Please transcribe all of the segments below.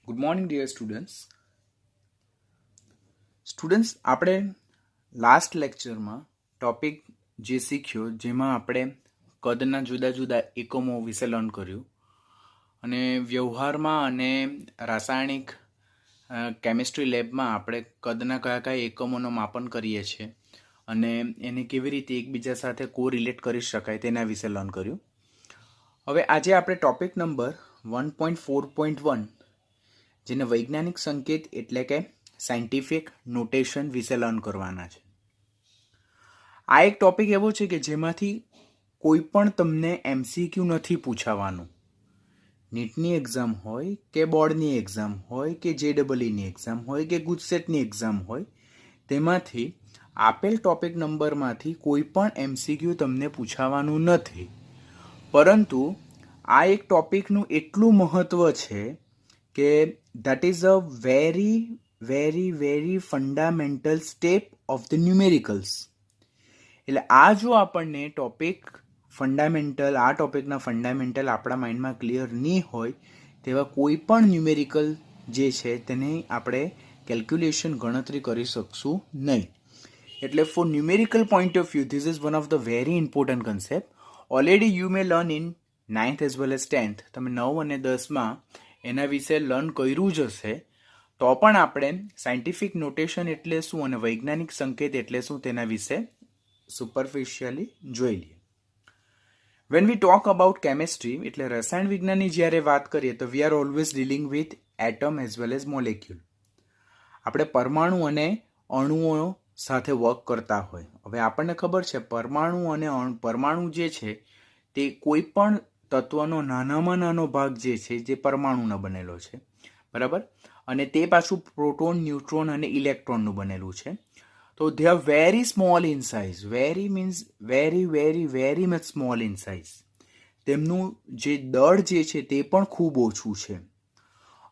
Good morning dear students આપણે last લેક્ચરમાં topic જે શીખ્યો જેમાં આપણે કદના જુદા જુદા એકમો વિશે લર્ન કર્યું અને વ્યવહારમાં અને રાસાયણિક કેમિસ્ટ્રી લેબમાં આપણે કદના કયા કયા એકમોનું માપન કરીએ છીએ અને એને કેવી રીતે એકબીજા સાથે કોરિલેટ કરી શકાય તેના વિશે લર્ન કર્યું. હવે આજે આપણે ટોપિક નંબર 1.4.1 જેને વૈજ્ઞાનિક સંકેત એટલે કે સાયન્ટિફિક નોટેશન વિશે લર્ન કરવાના છે. આ એક ટોપિક એવો છે કે જેમાંથી કોઈ પણ તમને MCQ નથી પૂછાવાનું. નીટની એક્ઝામ હોય કે બોર્ડની એક્ઝામ હોય કે JEEની એક્ઝામ હોય કે ગુજસેટની એક્ઝામ હોય, તેમાંથી આપેલ ટોપિક નંબરમાંથી કોઈ પણ MCQ તમને પૂછાવાનું નથી. પરંતુ આ એક ટોપિકનું એટલું મહત્ત્વ છે કે that is a very fundamental step of the numericals. એટલે આ જો આપણને ટોપિક આ ટોપિકના ફંડામેન્ટલ આપણા માઇન્ડમાં ક્લિયર નહીં હોય તેવા કોઈ પણ ન્યુમેરિકલ જે છે તેને આપણે કેલ્ક્યુલેશન ગણતરી કરી શકશું નહીં. એટલે for numerical point of view this is one of the very important concept. Already you may learn in 9th as well as 10th. તમે 9 અને 10માં એના વિશે લર્ન કર્યું જ હશે. તો પણ આપણે સાયન્ટિફિક નોટેશન એટલે શું અને વૈજ્ઞાનિક સંકેત એટલે શું તેના વિશે સુપરફિશિયલી જોઈ લઈએ. When we talk about chemistry એટલે રસાયણ વિજ્ઞાનની જ્યારે વાત કરીએ તો we are always dealing with atom as well as molecule. આપણે પરમાણુ અને અણુઓ સાથે વર્ક કરતા હોય. હવે આપણને ખબર છે પરમાણુ જે છે તે કોઈ પણ તત્વનો નાનામાં નાનો ભાગ જે છે જે પરમાણુનો બનેલો છે, બરાબર, અને તે પાછું પ્રોટોન, ન્યુટ્રોન અને ઇલેક્ટ્રોનનું બનેલું છે. તો they are very small in size. Very means very much small in size. તેમનું જે દળ જે છે તે પણ ખૂબ ઓછું છે.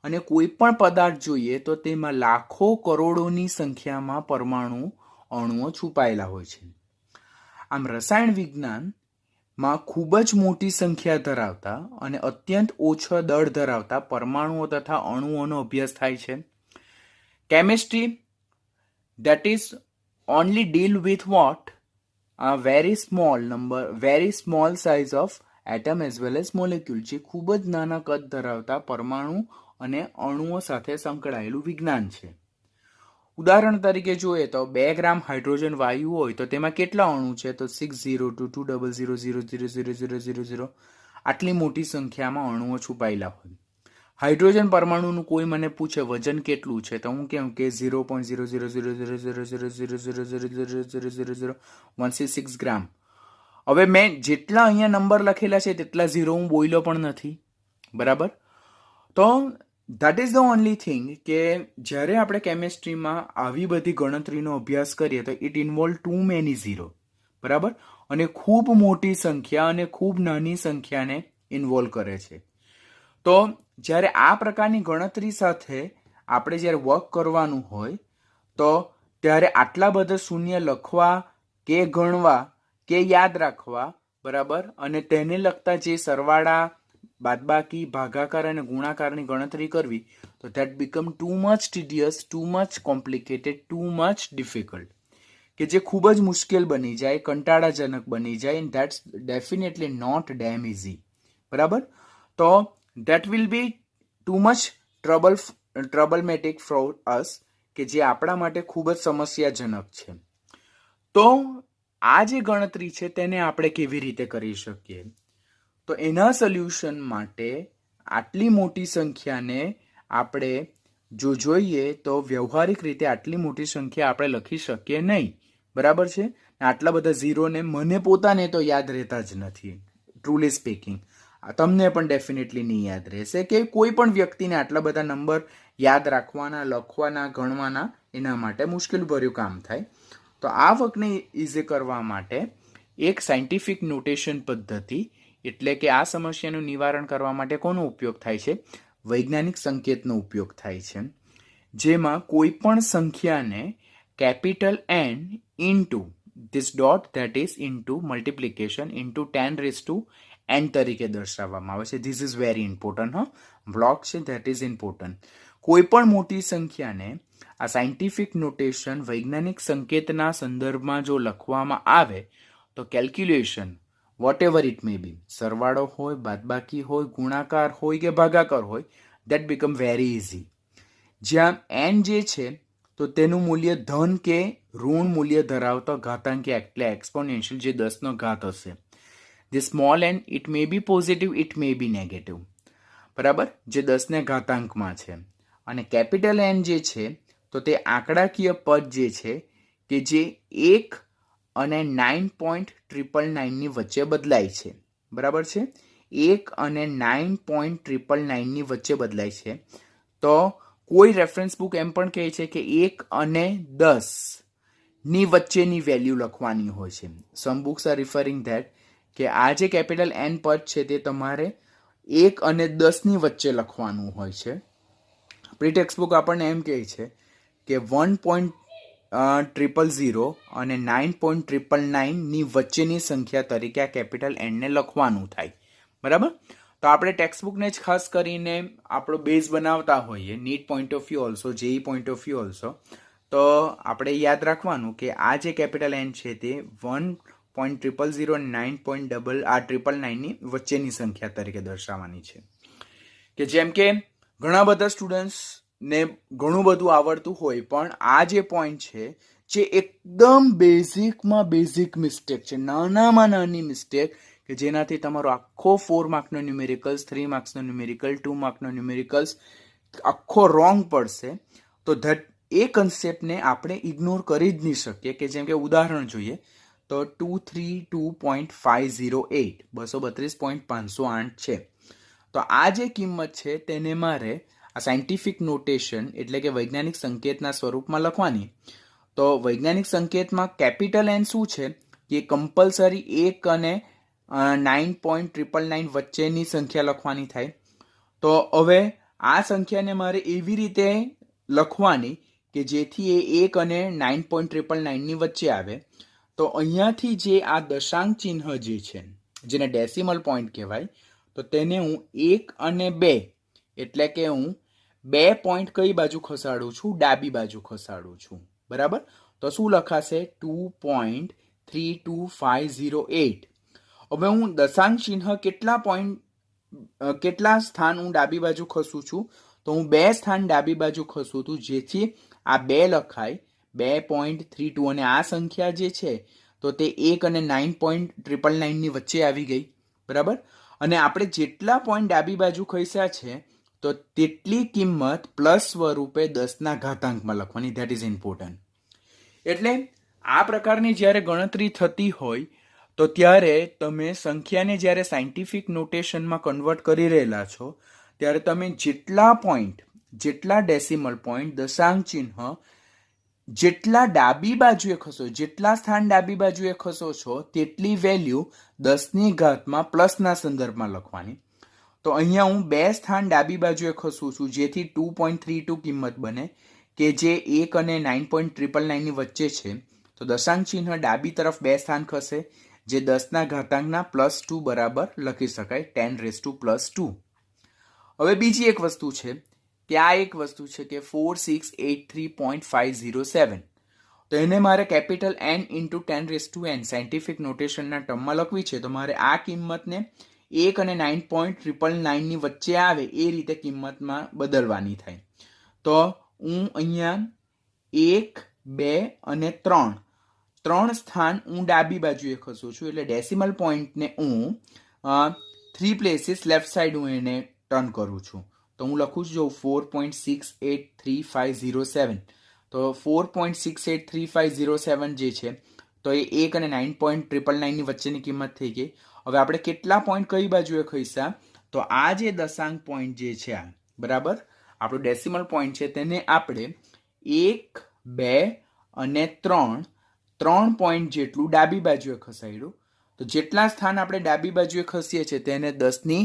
અને કોઈ પણ પદાર્થ જોઈએ તો તેમાં લાખો કરોડોની સંખ્યામાં પરમાણુ અણુઓ છુપાયેલા હોય છે. આમ રસાયણ વિજ્ઞાન માં ખૂબ જ મોટી સંખ્યા ધરાવતા અને અત્યંત ઓછો દળ ધરાવતા પરમાણુઓ તથા અણુઓનો અભ્યાસ થાય છે. Chemistry that is only deal with what a very small size of atom as well as molecule, જે ખૂબ જ નાના કદ ધરાવતા પરમાણુ અને અણુઓ સાથે સંકળાયેલું વિજ્ઞાન છે. ઉદાહરણ તરીકે જોઈએ તો 2 ગ્રામ હાઇડ્રોજન વાયુ હોય તો તેમાં કેટલા અણુ છે? તો 60220000000 આટલી મોટી સંખ્યામાં અણુઓ છુપાયેલા હોય. હાઇડ્રોજન પરમાણુનું કોઈ મને પૂછે વજન કેટલું છે તો હું કેમ કે 0.000000000000166 ગ્રામ. હવે મેં જેટલા અહીંયા નંબર લખેલા છે તેટલા ઝીરો હું બોલ્યો પણ નથી, બરાબર. તો that is the only thing કે જ્યારે આપણે કેમિસ્ટ્રીમાં આવી બધી ગણતરીનો અભ્યાસ કરીએ તો it involve too many zero, બરાબર, અને ખૂબ મોટી સંખ્યા અને ખૂબ નાની સંખ્યાને ઇન્વોલ્વ કરે છે. તો જ્યારે આ પ્રકારની ગણતરી સાથે આપણે જ્યારે વર્ક કરવાનું હોય તો ત્યારે આટલા બધા શૂન્ય લખવા કે ગણવા કે યાદ રાખવા, બરાબર, અને તેને લગતા જે સરવાળા, બાદબાકી, ભાગાકાર અને ગુણાકારની ગણતરી કરવી તો that become too much tedious, too much complicated, too much difficult, કે જે ખૂબ જ મુશ્કેલ બની જાય, કંટાળાજનક બની જાય. And that's definitely not damn easy, બરાબર. તો that will be too much troublematic for us, કે જે આપણા માટે ખૂબ જ સમસ્યાજનક છે. તો આ જે ગણતરી છે તેને આપણે કેવી રીતે કરી શકીએ? તો એના સોલ્યુશન માટે આટલી મોટી સંખ્યાને આપણે જો જોઈએ તો વ્યવહારિક રીતે આટલી મોટી સંખ્યા આપણે લખી શકીએ નહીં, બરાબર છે. આટલા બધા ઝીરોને મને પોતાને તો યાદ રહેતા જ નથી, ટ્રુલી સ્પીકિંગ. તમને પણ ડેફિનેટલી નહીં યાદ રહેશે કે કોઈ પણ વ્યક્તિને આટલા બધા નંબર યાદ રાખવાના, લખવાના, ગણવાના એના માટે મુશ્કેલભર્યું કામ થાય. તો આ વર્કને ઇઝી કરવા માટે એક સાયન્ટિફિક નોટેશન પદ્ધતિ એટલે કે આ સમસ્યાનું નિવારણ કરવા માટે કોનો ઉપયોગ થાય છે? વૈજ્ઞાનિક સંકેતનો ઉપયોગ થાય છે. જેમાં કોઈ પણ સંખ્યાને capital N into this dot that is into multiplication into 10⁻n તરીકે દર્શાવવામાં આવે છે. This is very important. Block છે, ધેટ ઇઝ ઇમ્પોર્ટન્ટ. કોઈ પણ મોટી સંખ્યાને આ સાયન્ટિફિક નોટેશન વૈજ્ઞાનિક સંકેતના સંદર્ભમાં જો લખવામાં આવે તો calculation whatever it may be, સરવાળો હોય, બાદબાકી હોય, ગુણાકાર હોય કે ભાગાકાર હોય, દેટ બીકમ વેરી ઇઝી. જ્યાં એન જે છે તો તેનું મૂલ્ય ધન કે ઋણ મૂલ્ય ધરાવતો ઘાતાંક એટલે એક્સપોનેન્શિયલ જે 10નો ઘાત હશે. The small n it may be positive, it may be negative. બરાબર, જે 10ને ઘાતાંકમાં છે. અને કેપિટલ એન જે છે તો તે આંકડાકીય પદ જે છે કે જે 1 અને 9.999 ની વચ્ચે બદલાય છે. બરાબર છે, 1 અને 9.999 ની વચ્ચે બદલાય છે. તો કોઈ રેફરન્સ બુક એમ પણ કહે છે કે 1 અને 10 ની વચ્ચેની વેલ્યુ લખવાની હોય છે. સમ બુક્સ આર રિફરિંગ ધેટ કે આ જે કેપિટલ એન પદ છે તે તમારે 1 અને 10 ની વચ્ચે લખવાનું હોય છે. પ્રી ટેક્સ્ટ બુક આપણને એમ કહે છે કે 1.000 અને 9.999 ની વચ્ચેની સંખ્યા તરીકે આ કેપિટલ એન ને લખવાનું થાય. બરાબર, તો આપણે ટેક્સ્ટ બુકને જ ખાસ કરીને આપણો બેઝ બનાવતા હોઈએ, NEET point of view also, JEE point of view also. તો આપણે યાદ રાખવાનું કે આ જે કેપિટલ એન છે તે 1.000 અને 9.999 ની વચ્ચેની સંખ્યા તરીકે દર્શાવવાની છે. કે જેમ કે ઘણા બધા સ્ટુડન્ટ્સને ઘણું બધું આવડતું હોય પણ આ જે પોઈન્ટ છે જે એકદમ બેઝિકમાં બેઝિક મિસ્ટેક છે, નાનામાં નાની મિસ્ટેક કે જેનાથી તમારો આખો 4 માર્કનો ન્યુમેરિકલ્સ, 3 માર્ક્સનો ન્યુમેરિકલ, 2 માર્કનો ન્યુમેરિકલ્સ આખો રોંગ પડશે. તો એ કન્સેપ્ટને આપણે ઇગ્નોર કરી જ નહીં શકીએ. કે જેમ કે ઉદાહરણ જોઈએ તો 232.508 232.508 છે. તો આ જે કિંમત છે તેને મારે આ સાયન્ટિફિક નોટેશન એટલે કે વૈજ્ઞાનિક સંકેતના સ્વરૂપમાં લખવાની. તો વૈજ્ઞાનિક સંકેતમાં કેપિટલ એન શું છે કે કમ્પલસરી 1 અને 9.999 વચ્ચેની સંખ્યા લખવાની થાય. તો હવે આ સંખ્યાને મારે એવી રીતે લખવાની કે જેથી એ 1 અને 9.999 ની વચ્ચે આવે. તો અહીંયાથી જે આ દશાંક ચિહ્ન જે છે જેને ડેસિમલ પોઈન્ટ કહેવાય, તો તેને હું 1 અને 2 એટલે કે હું 2 પોઈન્ટ કઈ બાજુ ખસાડું છું? ડાબી બાજુ ખસાડું છું. બરાબર, તો શું લખાશે? 2.32508. હવે હું દશાંક ચિહ્ન કેટલા સ્થાન હું ડાબી બાજુ ખસું છું? તો હું 2 સ્થાન ડાબી બાજુ ખસું છું, જેથી આ 2 લખાય 2.32 અને આ સંખ્યા જે છે તો તે 1 અને 9.999 ની વચ્ચે આવી ગઈ. બરાબર, અને આપણે જેટલા પોઈન્ટ ડાબી બાજુ ખસ્યા છે તો તેટલી કિંમત પ્લસ સ્વરૂપે 10ના ઘાતાંકમાં લખવાની. That is important. એટલે આ પ્રકારની જ્યારે ગણતરી થતી હોય તો ત્યારે તમે સંખ્યાને જ્યારે સાયન્ટિફિક નોટેશનમાં કન્વર્ટ કરી રહેલા છો ત્યારે તમે જેટલા પોઈન્ટ, જેટલા ડેસિમલ પોઈન્ટ, દશાંક ચિહ્ન જેટલા ડાબી બાજુએ ખસો, જેટલા સ્થાન ડાબી બાજુએ ખસો છો તેટલી વેલ્યુ 10ની ઘાતમાં પ્લસના સંદર્ભમાં લખવાની. તો અહીંયા હું 2 સ્થાન ડાબી બાજુએ ખસું છું, જેથી 2.32 કિંમત બને કે જે 1 અને 9.999 ની વચ્ચે છે. તો દશાંક ચિહ્ન ડાબી તરફ 2 સ્થાન ખસે, જે 10ના ઘાતાંકના +2 બરાબર લખી શકાય, 10⁻². હવે બીજી એક વસ્તુ છે કે આ એક વસ્તુ છે કે 4683.507. તો એને મારે capital N into 10⁻n scientific નોટેશનના ટર્મમાં લખવી છે. તો મારે આ કિંમતને 1 અને 9.999 ની વચ્ચે આવે એ રીતે કિંમતમાં બદલવાની થાય. તો હું અહીંયા 1, 2 અને 3 સ્થાન હું ડાબી બાજુએ ખસું છું, એટલે ડેસિમલ પોઈન્ટને હું 3 પ્લેસીસ લેફ્ટ સાઈડ હું એને ટર્ન કરું છું. તો હું લખું છું 4.683507. તો 4.683507 જે છે તો એ 1 અને 9.999 ની વચ્ચેની કિંમત થઈ ગઈ. હવે આપણે કેટલા પોઈન્ટ કઈ બાજુએ ખસ્યા? તો આ જે દશાંક પોઈન્ટ જે છે આ બરાબર આપણો ડેસિમલ પોઈન્ટ છે તેને આપણે 1, 2 અને 3 પોઈન્ટ જેટલું ડાબી બાજુએ ખસાડ્યું. તો જેટલા સ્થાન આપણે ડાબી બાજુએ ખસીએ છીએ તેને 10ની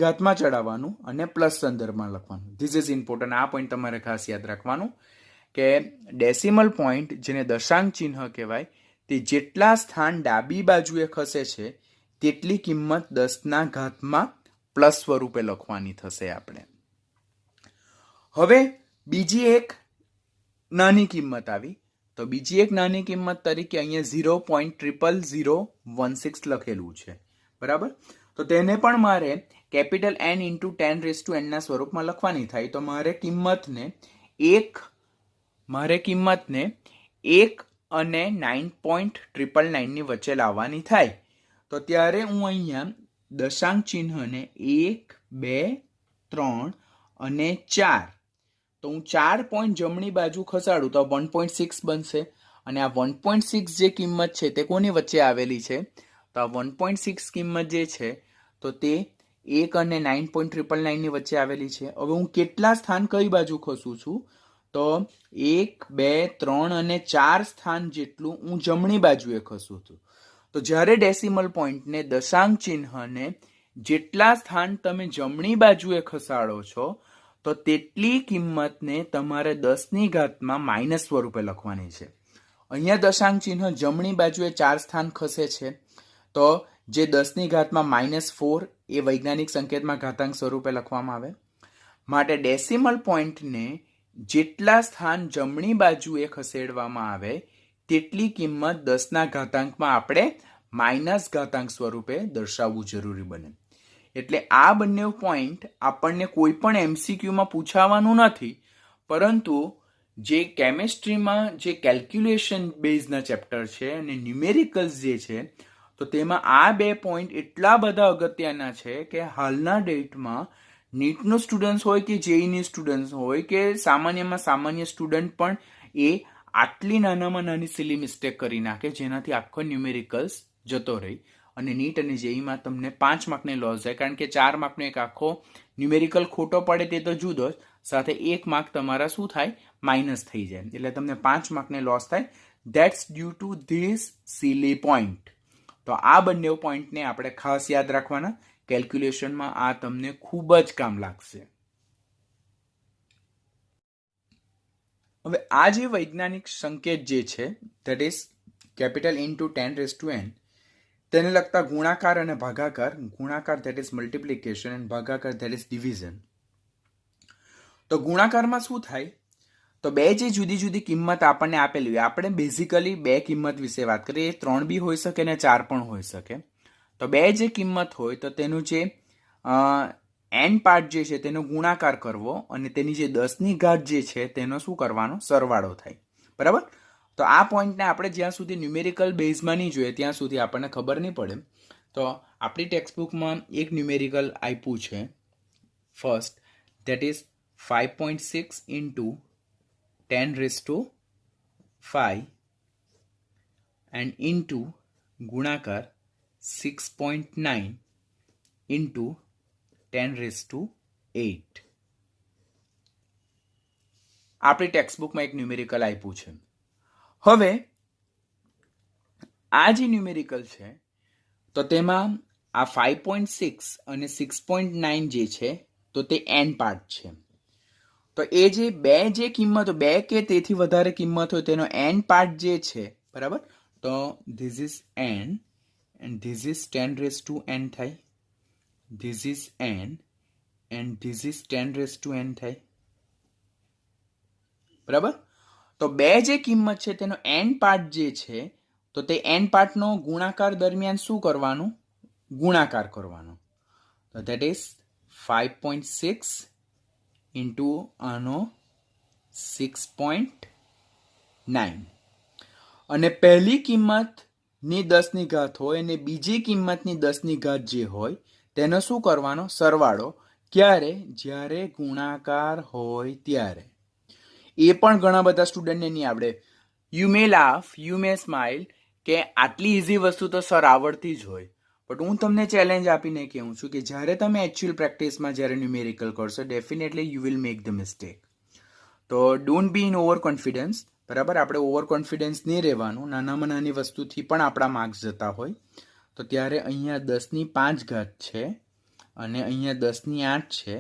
ઘાતમાં ચડાવવાનું અને પ્લસ સંદર્ભમાં લખવાનું. This is important. આ પોઈન્ટ તમારે ખાસ યાદ રાખવાનું કે ડેસિમલ પોઈન્ટ જેને દશાંક ચિહ્ન કહેવાય તે જેટલા સ્થાન ડાબી બાજુએ ખસે છે તેટલી કિંમત 10ના ઘાતમાં પ્લસ સ્વરૂપે લખવાની થશે આપણે. હવે બીજી એક નાની કિંમત આવી, તો બીજી એક નાની કિંમત તરીકે અહીંયા 0.00016 લખેલું છે, બરાબર. તો તેને પણ મારે કેપિટલ N ઇન્ટુ 10⁻n ના સ્વરૂપમાં લખવાની થાય. તો મારે કિંમતને 1 અને 9.999 ની વચ્ચે લાવવાની થાય. તો ત્યારે હું અહીંયા દશાંક ચિહ્નને 1, 2, 3 અને 4, તો હું 4 પોઈન્ટ જમણી બાજુ ખસાડું તો 1.6 બનશે. અને આ 1.6 જે કિંમત છે તે કોની વચ્ચે આવેલી છે? તો આ 1.6 કિંમત જે છે તો તે 1 અને 9.999 ની વચ્ચે આવેલી છે. હવે હું કેટલા સ્થાન કઈ બાજુ ખસું છું? તો 1, 2, 3 અને 4 સ્થાન જેટલું હું જમણી બાજુએ ખસું છું. તો જ્યારે ડેસિમલ પોઈન્ટને, દશાંક ચિહ્નને જેટલા સ્થાન તમે જમણી બાજુએ ખસાડો છો તો તેટલી કિંમતને તમારે 10 માઇનસ સ્વરૂપે લખવાની છે. અહીંયા દશાંક ચિહ્ન જમણી બાજુએ 4 સ્થાન ખસે છે, તો જે 10 -4 એ વૈજ્ઞાનિક સંકેતમાં ઘાતાંક સ્વરૂપે લખવામાં આવે. માટે ડેસિમલ પોઈન્ટને જેટલા સ્થાન જમણી બાજુએ ખસેડવામાં આવે તેટલી કિંમત 10 આપણે માઇનસ ઘાતાંક સ્વરૂપે દર્શાવવું જરૂરી બને. એટલે આ બંને પોઈન્ટ આપણને કોઈ પણ MCQમાં પૂછાવાનું નથી, પરંતુ જે કેમેસ્ટ્રીમાં જે કેલ્ક્યુલેશન બેઝના ચેપ્ટર છે અને ન્યુમેરિકલ્સ જે છે, તો તેમાં આ 2 પોઈન્ટ એટલા બધા અગત્યના છે કે હાલના ડેટમાં નીટનો સ્ટુડન્ટ્સ હોય કે જેઈની સ્ટુડન્ટ્સ હોય કે સામાન્યમાં સામાન્ય સ્ટુડન્ટ પણ એ આટલી નાનામાં નાની સિલી મિસ્ટેક કરી નાખે જેનાથી આખો ન્યુમેરિકલ્સ જતો રહી. અને નીટ અને જેઈમાં તમને 5 માર્કની લોસ જાય, કારણ કે 4 માર્કનો એક આખો ન્યુમેરિકલ ખોટો પડે તે તો જુદો જ, સાથે 1 માર્ક તમારા શું થાય? માઇનસ થઈ જાય. એટલે તમને 5 માર્કને લોસ થાય. That's due to this silly point. તો આ બંને પોઈન્ટને આપણે ખાસ યાદ રાખવાના. કેલ્ક્યુલેશનમાં આ તમને ખૂબ જ કામ લાગશે. હવે આ જે વૈજ્ઞાનિક સંકેત જે છે, that is capital into 10⁻n, તેને લગતા ગુણાકાર અને ભાગાકાર. ગુણાકાર ધેટ ઇઝ મલ્ટિપ્લિકેશન અને ભાગાકાર ધેટ ઇઝ ડિવિઝન. તો ગુણાકારમાં શું થાય? તો બે જે જુદી જુદી કિંમત આપણને આપેલી હોય, આપણે બેઝિકલી 2 કિંમત વિશે વાત કરીએ. 3 બી હોઈ શકે ને 4 પણ હોઈ શકે. તો 2 જે કિંમત હોય તો તેનું જે n પાર્ટ જે છે તેનો ગુણાકાર કરવો અને તેની જે 10 ઘાત જે છે તેનો શું કરવાનો? સરવાળો થાય, બરાબર. તો આ પોઈન્ટને આપણે જ્યાં સુધી ન્યુમેરિકલ બેઝમાં નહીં જોઈએ ત્યાં સુધી આપણને ખબર નહીં પડે. તો આપણી ટેક્સ્ટબુકમાં એક ન્યુમેરિકલ આપ્યું છે first, that is 5.6 into 10⁵ and into ગુણાકાર 6.9 ઇન્ટુ 10⁸. આપણી ટેક્સ્ટબુકમાં એક ન્યુમેરિકલ આપ્યું છે. હવે આ જે ન્યુમેરિકલ છે તો તેમાં આ 5.6 અને 6.9 જે છે તો તે n પાર્ટ છે. તો એ જે 2 જે કિંમતો, 2 કે તેથી વધારે કિંમત હોય તેનો n પાર્ટ જે છે, બરાબર. તો this is n and this is 10⁻n થાય, this is n and this is 10⁻n થાય, બરાબર. તો 2 જે કિંમત છે તેનો n પાર્ટ જે છે તો તે n પાર્ટનો ગુણાકાર દરમિયાન શું કરવાનું? ગુણાકાર કરવાનો. તો ધેટ ઇઝ 5.6 ઇન્ટુ આનો 6.9. અને પહેલી કિંમતની 10 ઘાત હોય અને બીજી કિંમતની 10 ઘાત જે હોય તેનો શું કરવાનો? સરવાળો. ક્યારે? જ્યારે ગુણાકાર હોય ત્યારે. એ પણ ઘણા બધા સ્ટુડન્ટને નહીં આવડે. You may laugh, you may smile કે આટલી ઇઝી વસ્તુ તો સર આવડતી જ હોય. બટ હું તમને ચેલેન્જ આપીને કહું છું કે જ્યારે તમે એકચ્યુઅલ પ્રેક્ટિસમાં જ્યારે ન્યુમેરિકલ કરશો, definitely you will make the mistake. તો don't be in over confidence, બરાબર. આપણે ઓવર કોન્ફિડન્સ નહીં રહેવાનું. નાનામાં નાની વસ્તુથી પણ આપણા માર્ક્સ જતા હોય. તો ત્યારે અહીંયા 10⁵ છે અને અહીંયા 10⁸ છે.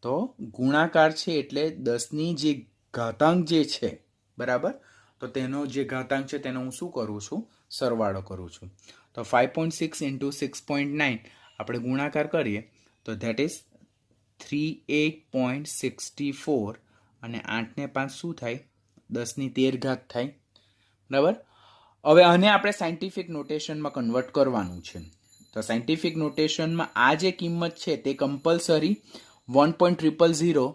તો ગુણાકાર છે એટલે 10 જે ઘાતાંક જે છે, બરાબર. તો તેનો જે ઘાતાંક છે તેનો હું શું કરું છું? સરવાળો કરું છું. તો 5.6 ઇન્ટુ 6.9 આપણે ગુણાકાર કરીએ તો ધેટ ઇઝ 38.64 અને 8 ને 5 શું થાય 10^13 થાય બરાબર. હવે આને આપણે સાયન્ટિફિક નોટેશનમાં કન્વર્ટ કરવાનું છે. તો સાયન્ટિફિક નોટેશનમાં આ જે કિંમત છે તે કમ્પલસરી 1.000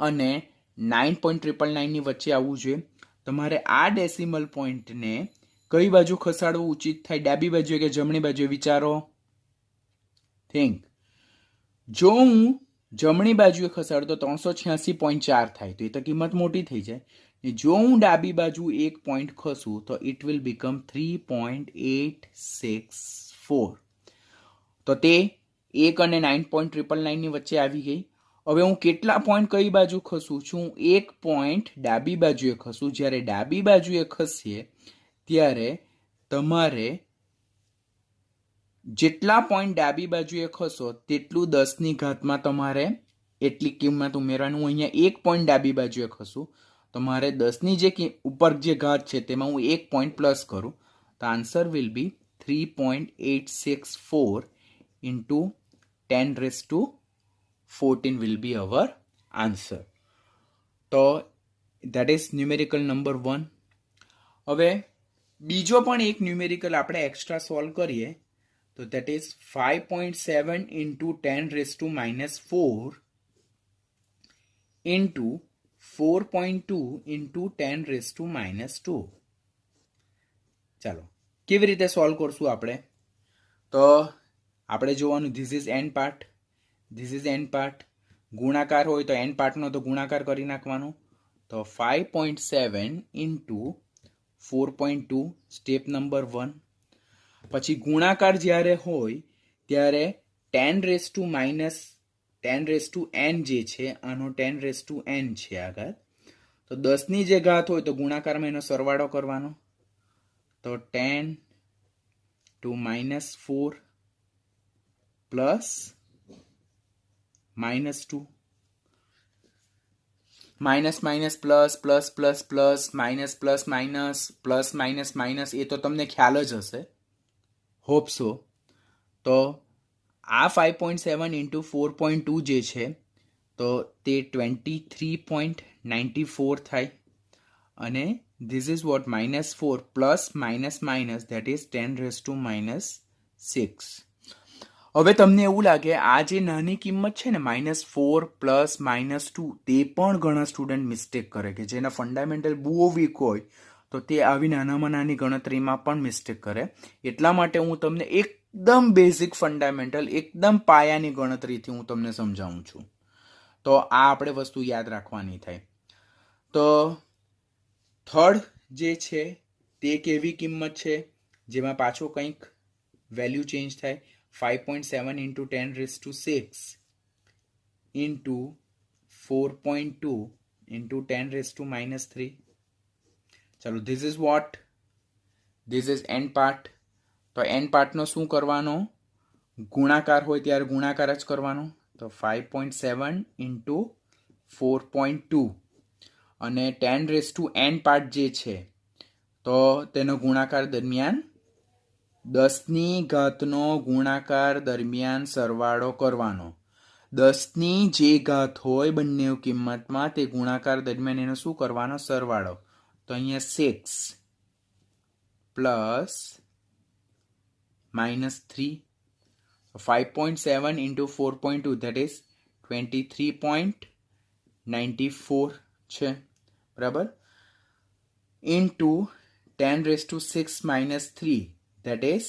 અને 9.999 ની વચ્ચે આવવું જોઈએ. તમારે આ ડેસિમલ પોઈન્ટને કઈ બાજુ ખસાડવું ઉચિત થાય, ડાબી બાજુએ કે જમણી બાજુએ, વિચારો. થિંક. જો હું જમણી બાજુએ ખસાડું તો 386.4 થાય, તો એ તો કિંમત મોટી થઈ જાય. જો હું ડાબી બાજુ એક પોઈન્ટ ખસું તો ઇટ વિલ બીકમ 3.864. તો તે 1 અને 9.999 ની વચ્ચે આવી ગઈ. હવે હું કેટલા પોઈન્ટ કઈ બાજુ ખસું છું? 1 પોઈન્ટ ડાબી બાજુએ ખસું. જ્યારે ડાબી બાજુએ ખસીએ ત્યારે તમારે જેટલા પોઈન્ટ ડાબી બાજુએ ખસો તેટલું 10^10 તમારે એટલી કિંમત ઉમેરવાનું. હું અહીંયા 1 પોઈન્ટ ડાબી બાજુએ ખસું તો મારે 10ની જે ઉપર જે ઘાત છે તેમાં હું 1 પોઈન્ટ પ્લસ કરું તો answer will B 3.864 into 10^14 will be our answer. તો that is numerical number 1. હવે બીજો પણ એક ન્યુમેરિકલ આપણે એક્સ્ટ્રા સોલ્વ કરીએ તો that is 5.7 into 10^-4 into 4.2 into 10^-2. ચાલો કેવી રીતે સોલ્વ કરશું આપણે? તો આપણે જોવાનું this is an part, this is an part. ગુણાકાર હોય તો એન પાર્ટનો તો ગુણાકાર કરી નાખવાનો. તો 5.7 into 4.2 સ્ટેપ નંબર 1. પછી ગુણાકાર જ્યારે હોય ત્યારે 10^-n જે છે આનો 10^n છે આગળ. તો 10ની જે ઘાત હોય તો ગુણાકારમાં એનો સરવાળો કરવાનો. તો 10^-4 plus -2 minus minus plus plus plus plus minus plus minus plus minus minus એ તો તમને ખ્યાલ જ હશે, હોપ સો. તો આ 5.7 into 4.2 જે છે તો તે 23.94 થાય અને this is what -4 plus minus minus that is 10^-6. હવે તમને એવું લાગે આ જે નાની કિંમત છે ને -4 પ્લસ -2 તે પણ ઘણા સ્ટુડન્ટ મિસ્ટેક કરે કે જેના ફંડામેન્ટલ બહુ વીક હોય તો તે આવી નાનામાં નાની ગણતરીમાં પણ મિસ્ટેક કરે. એટલા માટે હું તમને એકદમ બેઝિક ફંડામેન્ટલ એકદમ પાયાની ગણતરીથી હું તમને સમજાવું છું. તો આ આપણે વસ્તુ યાદ રાખવાની થાય. તો થર્ડ જે છે તે કેવી કિંમત છે જેમાં પાછો કંઈક વેલ્યુ ચેન્જ થાય. 5.7 into 10^-6 into 4.2 into 10^-3. ચાલો this is what? This is n part. તો n પાર્ટનો શું કરવાનો? ગુણાકાર હોય ત્યારે ગુણાકાર જ કરવાનો. તો 5.7 into 4.2 અને 10^n પાર્ટ જે છે તો તેનો ગુણાકાર દરમિયાન 10ની ઘાતનો ગુણાકાર દરમિયાન સરવાળો કરવાનો. 10ની જે ઘાત હોય બંને કિંમતમાં તે ગુણાકાર દરમિયાન એનો શું કરવાનો? સરવાળો. તો અહીંયા 6 પ્લસ -3. 5.7 into 4.2 that is 23.94 છે બરાબર, ઇન્ટુ 10^-6 -3 that is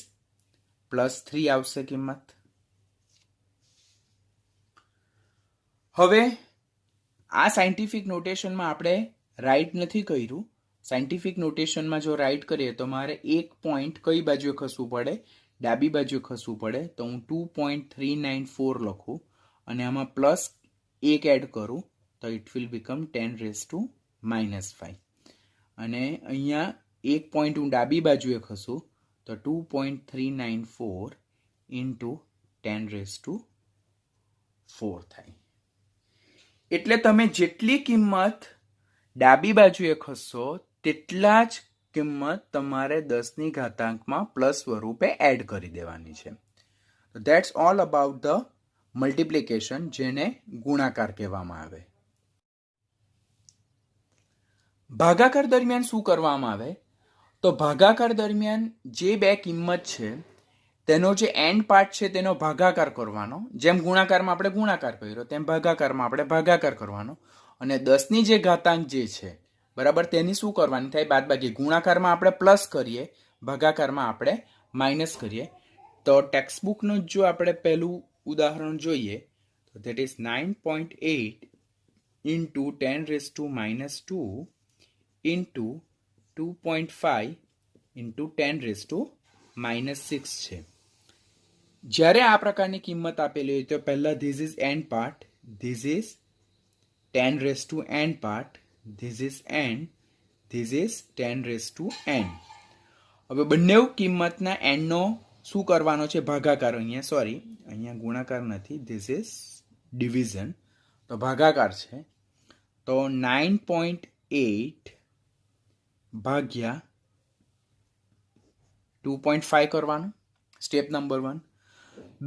+3 આવશે કિંમત. હવે આ સાયન્ટિફિક નોટેશનમાં આપણે રાઈટ નથી કર્યું. સાયન્ટિફિક નોટેશનમાં જો રાઈટ કરીએ તો મારે એક પોઈન્ટ કઈ બાજુએ ખસવું પડે? ડાબી બાજુએ ખસવું પડે. તો હું 2.394 લખું અને આમાં પ્લસ 1 એડ કરું તો ઇટ વિલ બીકમ 10^-5 અને અહીંયા એક પોઈન્ટ હું ડાબી બાજુએ ખસું તો 2.394 into 10^-4 થાય. એટલે તમે જેટલી કિંમત ડાબી બાજુએ ખસશો તેટલા જ કિંમત તમારે 10ની ઘાતાંકમાં પ્લસ સ્વરૂપે એડ કરી દેવાની છે. That's all about the multiplication, જેને ગુણાકાર કહેવામાં આવે. ભાગાકાર દરમિયાન શું કરવામાં આવે? તો ભાગાકાર દરમિયાન જે બે કિંમત છે તેનો જે એન્ડ પાર્ટ છે તેનો ભાગાકાર કરવાનો. જેમ ગુણાકારમાં આપણે ગુણાકાર કર્યો તેમ ભાગાકારમાં આપણે ભાગાકાર કરવાનો. અને 10ની જે ઘાતાંક જે છે બરાબર, તેની શું કરવાની થાય? બાદબાકી. ગુણાકારમાં આપણે પ્લસ કરીએ, ભાગાકારમાં આપણે માઇનસ કરીએ. તો ટેક્સ્ટ બુકનું જો આપણે પહેલું ઉદાહરણ જોઈએ તો that is 9.8 into 10⁻² into 2.5 into 10⁻6 છે. જ્યારે આ પ્રકારની કિંમત આપેલી હોય તો પહેલા this is and part, this is 10⁻n part, this is and, this is 10⁻n. હવે બંને કિંમતના એનનો શું કરવાનો છે? ભાગાકાર. અહીંયા ગુણાકાર નથી, ધીસ ઇઝ ડિવિઝન. તો ભાગાકાર છે. તો 9.8 ભાગ્યા 2.5 કરવાનું, સ્ટેપ નંબર 1.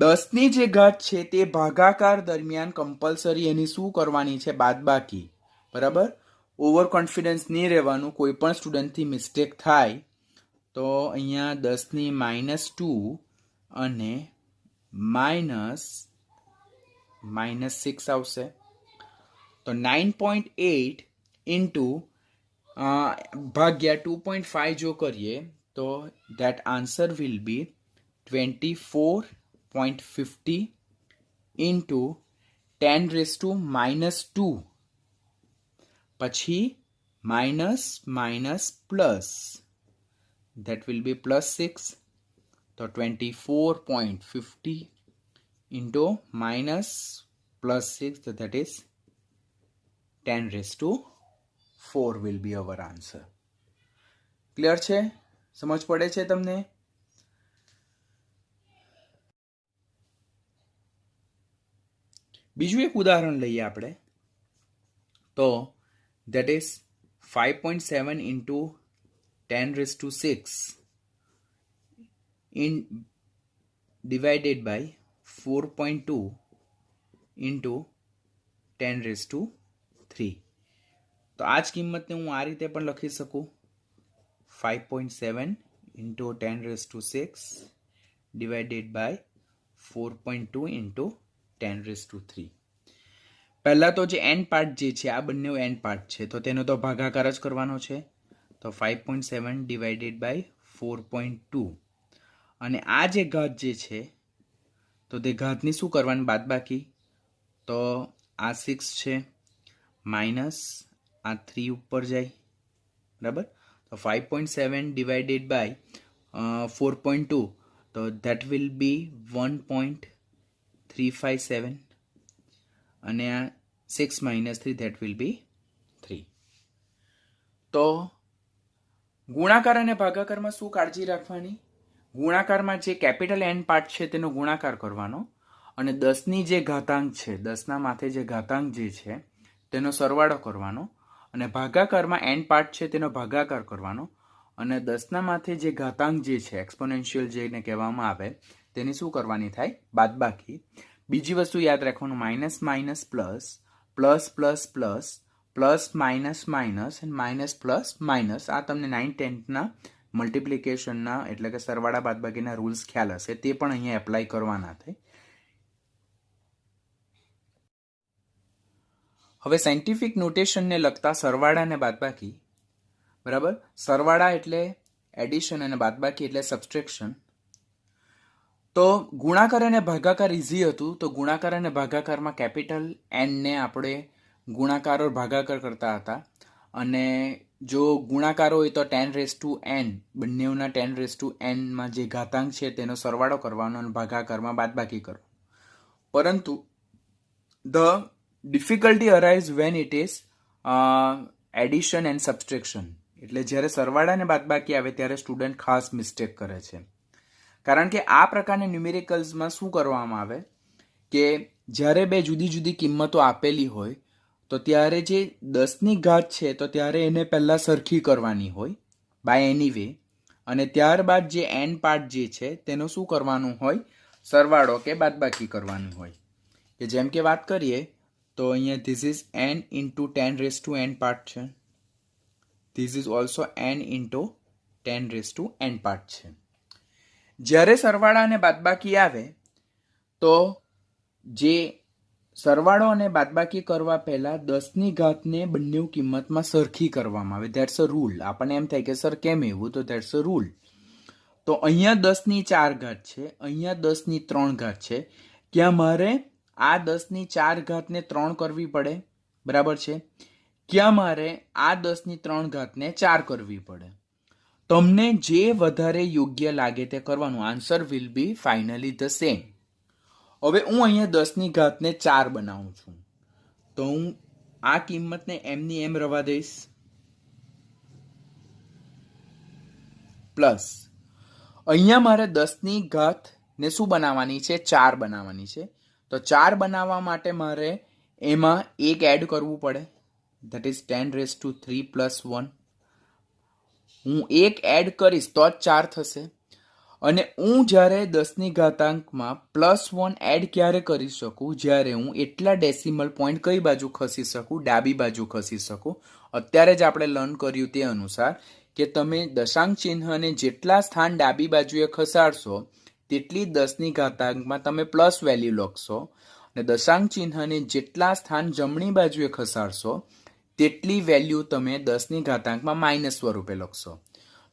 10ની જે ઘાત છે તે ભાગાકાર દરમિયાન કમ્પલસરી એની શું કરવાની છે? બાદબાકી. બરાબર? ઓવર કોન્ફિડન્સ નહીં રહેવાનું. કોઈ પણ સ્ટુડન્ટથી મિસ્ટેક થાય તો અહીંયા 10ની -2 અને -6 આવશે. તો 9.8 ઇન્ટુ ભાગ્યા 2.5 જો કરીએ તો that answer will be 24.50 into 10⁻². પછી minus plus, that will be +6. તો 24.50 into -+6, so that is 10⁻4 will be our answer. Clear છે? સમજ પડે છે તમને? બીજું એક ઉદાહરણ લઈએ આપણે. તો that is 5.7 into 10⁻6 divided by 4.2 into 10⁻3. તો આ જ કિંમતને હું આ રીતે પણ લખી શકું. 5.7 into 10⁻6 divided by 4.2 into 10⁻3. પહેલા તો જે એન પાર્ટ જે છે, આ બંને એન પાર્ટ છે, તો તેનો તો ભાગાકાર જ કરવાનો છે. તો 5.7 divided by 4.2. અને આ જે ઘાત જે છે તો તે ઘાતની શું કરવાની? બાદબાકી. તો આ 6 છે, માઇનસ આ 3 ઉપર જાય. બરાબર? તો 5.7 divided by 4.2, તો that will be 1.357. અને આ 6 - 3, that will be 3. તો ગુણાકાર અને ભાગાકારમાં શું કાળજી રાખવાની? ગુણાકારમાં જે કેપિટલ એન પાર્ટ છે તેનો ગુણાકાર કરવાનો, અને 10ની જે ઘાતાંક છે, 10ના માથે જે ઘાતાંક જે છે તેનો સરવાળો કરવાનો, અને ભાગાકારમાં એન પાર્ટ છે તેનો ભાગાકાર કરવાનો, અને 10ના માથે જે ઘાતાંક જે છે એક્સપોનેન્શિયલ જેને કહેવામાં આવે તેની શું કરવાની થાય? બાદબાકી. બીજી વસ્તુ યાદ રાખવાનું, minus minus plus, plus plus plus, plus minus minus અને માઇનસ પ્લસ માઇનસ. આ તમને 9-10ના મલ્ટિપ્લિકેશનના એટલે કે સરવાળા બાદબાકીના રૂલ્સ ખ્યાલ હશે, તે પણ અહીંયા એપ્લાય કરવાના થાય. હવે સાયન્ટિફિક નોટેશનને લગતા સરવાળા અને બાદબાકી. બરાબર? સરવાળા એટલે એડિશન અને બાદબાકી એટલે સબસ્ટ્રેક્શન. તો ગુણાકાર અને ભાગાકાર ઇઝી હતું. તો ગુણાકાર અને ભાગાકારમાં કેપિટલ એનને આપણે ગુણાકાર ઓર ભાગાકાર કરતા હતા, અને જો ગુણાકાર હોય તો 10⁻n, બંનેના 10⁻n જે ઘાતાંક છે તેનો સરવાળો કરવાનો અને ભાગાકારમાં બાદબાકી કરવાનો. પરંતુ the difficulty arise when it is addition and subtraction. એટલે જ્યારે સરવાળા અને બાદબાકી આવે ત્યારે સ્ટુડન્ટ ખાસ મિસ્ટેક કરે છે. કારણ કે આ પ્રકારના ન્યુમેરિકલ્સમાં શું કરવામાં આવે કે જ્યારે બે જુદી જુદી કિંમતો આપેલી હોય તો ત્યારે જે 10ની ઘાત છે તો ત્યારે એને પહેલાં સરખી કરવાની હોય બાય એની વે, અને ત્યારબાદ જે એન પાર્ટ જે છે તેનો શું કરવાનું હોય? સરવાળો કે બાદબાકી કરવાનું હોય કે જેમ કે વાત કરીએ તો અહીંયા this is n into 10⁻n part છે, this is also n into 10⁻n part છે. જ્યારે સરવાળા અને બાદબાકી આવે તો જે સરવાળો અને બાદબાકી કરવા પહેલાં 10ની ઘાતને બંને કિંમતમાં સરખી કરવામાં આવે. That's a rule. આપણને એમ થાય કે સર કેમ એવું? તો ધેટ્સ અ રૂલ. તો અહીંયા 10ની 4 ઘાત છે, અહીંયા 10ની 3 ઘાત છે. ક્યાં મારે આ 10ની 4 ઘાતને 3 કરવી પડે, બરાબર છે? ક્યાં મારે આ 10ની 3 ઘાતને 4 કરવી પડે? તમને જે વધારે યોગ્ય લાગે તે કરવાનું. Answer will be finally the same. હવે હું અહીંયા 10ની ઘાતને 4 બનાવું છું, તો હું આ કિંમતને એમની એમ રવા દઈશ, પ્લસ અહીંયા મારે 10ની ઘાતને શું બનાવવાની છે? 4 બનાવવાની છે. તો 4 બનાવવા માટે મારે એમાં એક એડ કરવું પડે, ધેટ ઇઝ 10⁻³ + 1. હું એક એડ કરીશ તો જ 4 થશે. અને હું જ્યારે 10ની ઘાતાંકમાં +1 એડ ક્યારે કરી શકું? જ્યારે હું એટલા ડેસિમલ પોઈન્ટ કઈ બાજુ ખસી શકું? ડાબી બાજુ ખસી શકું. અત્યારે જ આપણે લર્ન કર્યું તે અનુસાર કે તમે દશાંક ચિહ્નને જેટલા સ્થાન ડાબી બાજુએ ખસાડશો તેટલી 10ની ઘાતાંકમાં તમે પ્લસ વેલ્યુ લખશો, અને દશાંક ચિહ્નને જેટલા સ્થાન જમણી બાજુએ ખસાડશો તેટલી વેલ્યુ તમે 10ની ઘાતાંકમાં માઇનસ સ્વરૂપે લખશો.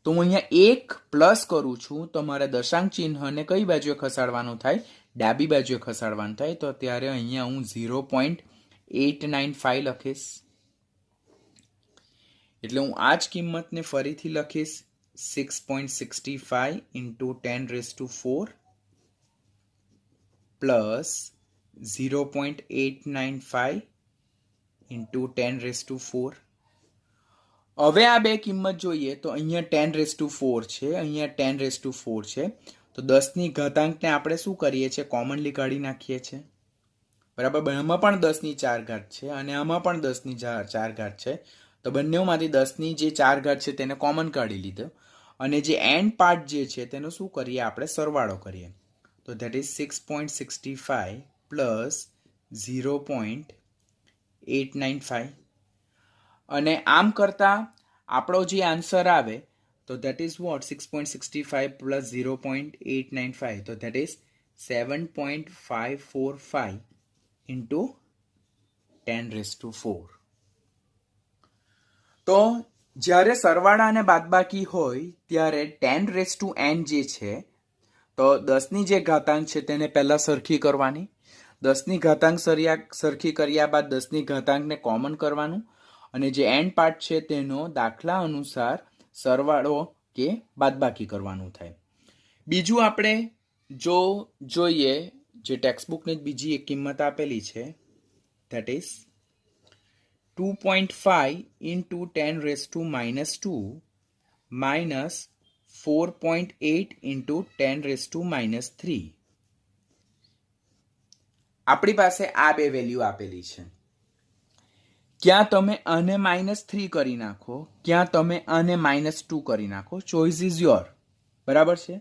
તો હું અહીંયા 1 પ્લસ કરું છું તો મારે દશાંક ચિહ્નને કઈ બાજુએ ખસાડવાનું થાય? ડાબી બાજુએ ખસાડવાનું થાય. તો ત્યારે અહીંયા હું 0.895 લખીશ. એટલે હું આ જ કિંમતને ફરીથી લખીશ, 6.65 ઇન્ટુ 10⁻⁴ પ્લસ 0.895 ઇન્ટુ 10⁻⁴. હવે આ બે કિંમત જોઈએ તો અહીંયા 10⁻⁴ છે, અહીંયા 10⁻⁴ છે. તો 10ની ઘાતાંકને આપણે શું કરીએ છીએ? કોમનલી કાઢી નાખીએ છીએ, બરાબર? આમાં પણ 10ની 4 ઘાત છે અને આમાં પણ 10ની 4 ઘાત છે. તો બંનેમાંથી 10ની જે 4 ઘાત છે તેને કોમન કાઢી લીધો, અને જે એન્ડ પાર્ટ જે છે તેનો શું કરીએ? આપણે સરવાળો કરીએ. તો ધેટ ઇઝ 6.65 પ્લસ 0.895. અને આમ કરતા આપણો જે આન્સર આવે તો ધેટ ઇઝ વોટ? 6.65 પ્લસ 0.895. તો ધેટ ઇઝ 7.545 ઇન્ટુ 10⁻⁴. તો જ્યારે સરવાળા અને બાદબાકી હોય ત્યારે 10⁻n જે છે, તો 10ની જે ઘાતાંક છે તેને પહેલાં સરખી કરવાની. 10ની ઘાતાંક સરખી કર્યા બાદ 10ની ઘાતાંકને કોમન કરવાનું, અને જે એન્ડ પાર્ટ છે તેનો દાખલા અનુસાર સરવાળો કે બાદબાકી કરવાનું થાય. બીજું આપણે જો જોઈએ, જે ટેક્સ્ટબુકની જ બીજી એક કિંમત આપેલી છે, that is 2.5 into 10⁻² minus 4.8 into 10⁻³ આપણી પાસે આ બે વેલ્યુ આપેલી છે. ક્યાં તમે આને -3 કરી નાખો, ક્યાં તમે આને -2 કરી નાખો. ચોઇસ ઇઝ યોર, બરાબર છે?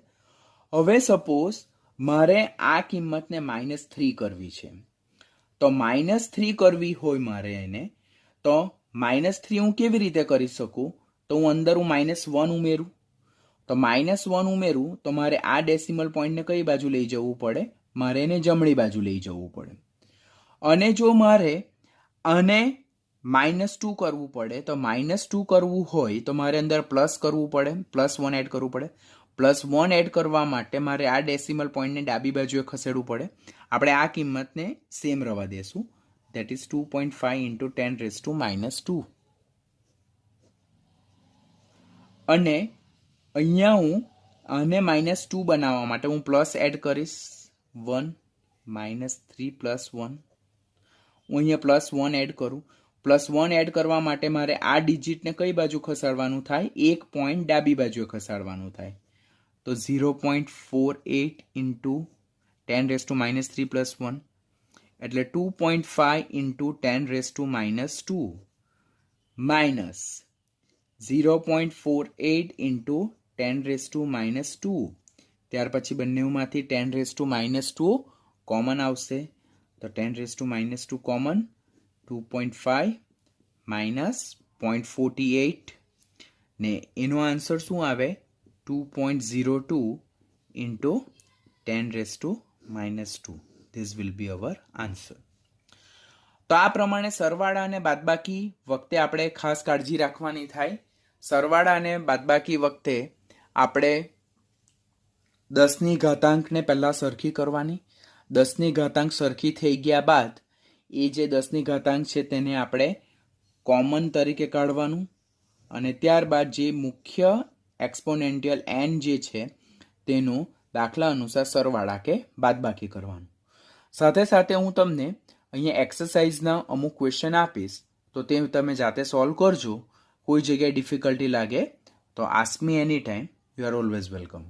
હવે સપોઝ મારે આ કિંમતને -3 કરવી છે, તો -3 કરવી હોય મારે એને, તો -3 હું કેવી રીતે કરી શકું? તો હું અંદર -1 ઉમેરું. તો -1 ઉમેરું તો મારે આ ડેસિમલ પોઈન્ટને કઈ બાજુ લઈ જવું પડે? મારે એને જમણી બાજુ લઈ જવું પડે. અને જો મારે આને -2 કરવું પડે, તો -2 કરવું હોય તો મારે અંદર પ્લસ કરવું પડે, +1 એડ કરવું પડે. +1 એડ કરવા માટે મારે આ ડેસિમલ પોઈન્ટને ડાબી બાજુએ ખસેડવું પડે. આપણે આ કિંમતને સેમ રવા દેશું, ધેટ ઇઝ 2.5 ઇન્ટુ 10⁻². અને અહીંયા હું આને -2 બનાવવા માટે હું પ્લસ એડ કરીશ, 1 -3 + 1. હું અહીંયા +1 એડ કરું. +1 એડ કરવા માટે મારે આ ડિજિટને કઈ બાજુ ખસાડવાનું થાય? એક પોઈન્ટ ડાબી બાજુએ ખસાડવાનું થાય. તો 0.48 ઇન્ટુ 10⁻³ + 1 એટલે 2.5 ઇન્ટુ 10⁻² માઇનસ 0.48 ઇન્ટુ 10⁻², ત્યાર પછી બંનેમાંથી 10⁻² કોમન આવશે, તો 10⁻² કોમન, 2.5 માઇનસ 0.48 ને એનો આન્સર શું આવે 2.02 into 10⁻². This will be hour answer. તો આ પ્રમાણે સરવાળા અને બાદબાકી વખતે આપણે ખાસ કાળજી રાખવાની થાય. સરવાળા અને બાદબાકી વખતે આપણે 10ની ઘાતાંકને પહેલાં સરખી કરવાની. 10ની ઘાતાંક સરખી થઈ ગયા બાદ એ જે 10ની ઘાતાંક છે તેને આપણે કોમન તરીકે કાઢવાનું અને ત્યારબાદ જે મુખ્ય એક્સપોનેન્ટિયલ n જે છે તેનું દાખલા અનુસાર સરવાળા કે બાદબાકી કરવાનું. સાથે સાથે હું તમને અહીંયા એક્સરસાઇઝના અમુક ક્વેશ્ચન આપીશ, તો તે તમે જાતે સોલ્વ કરજો. કોઈ જગ્યાએ ડિફિકલ્ટી લાગે તો ask me any time. You are always welcome.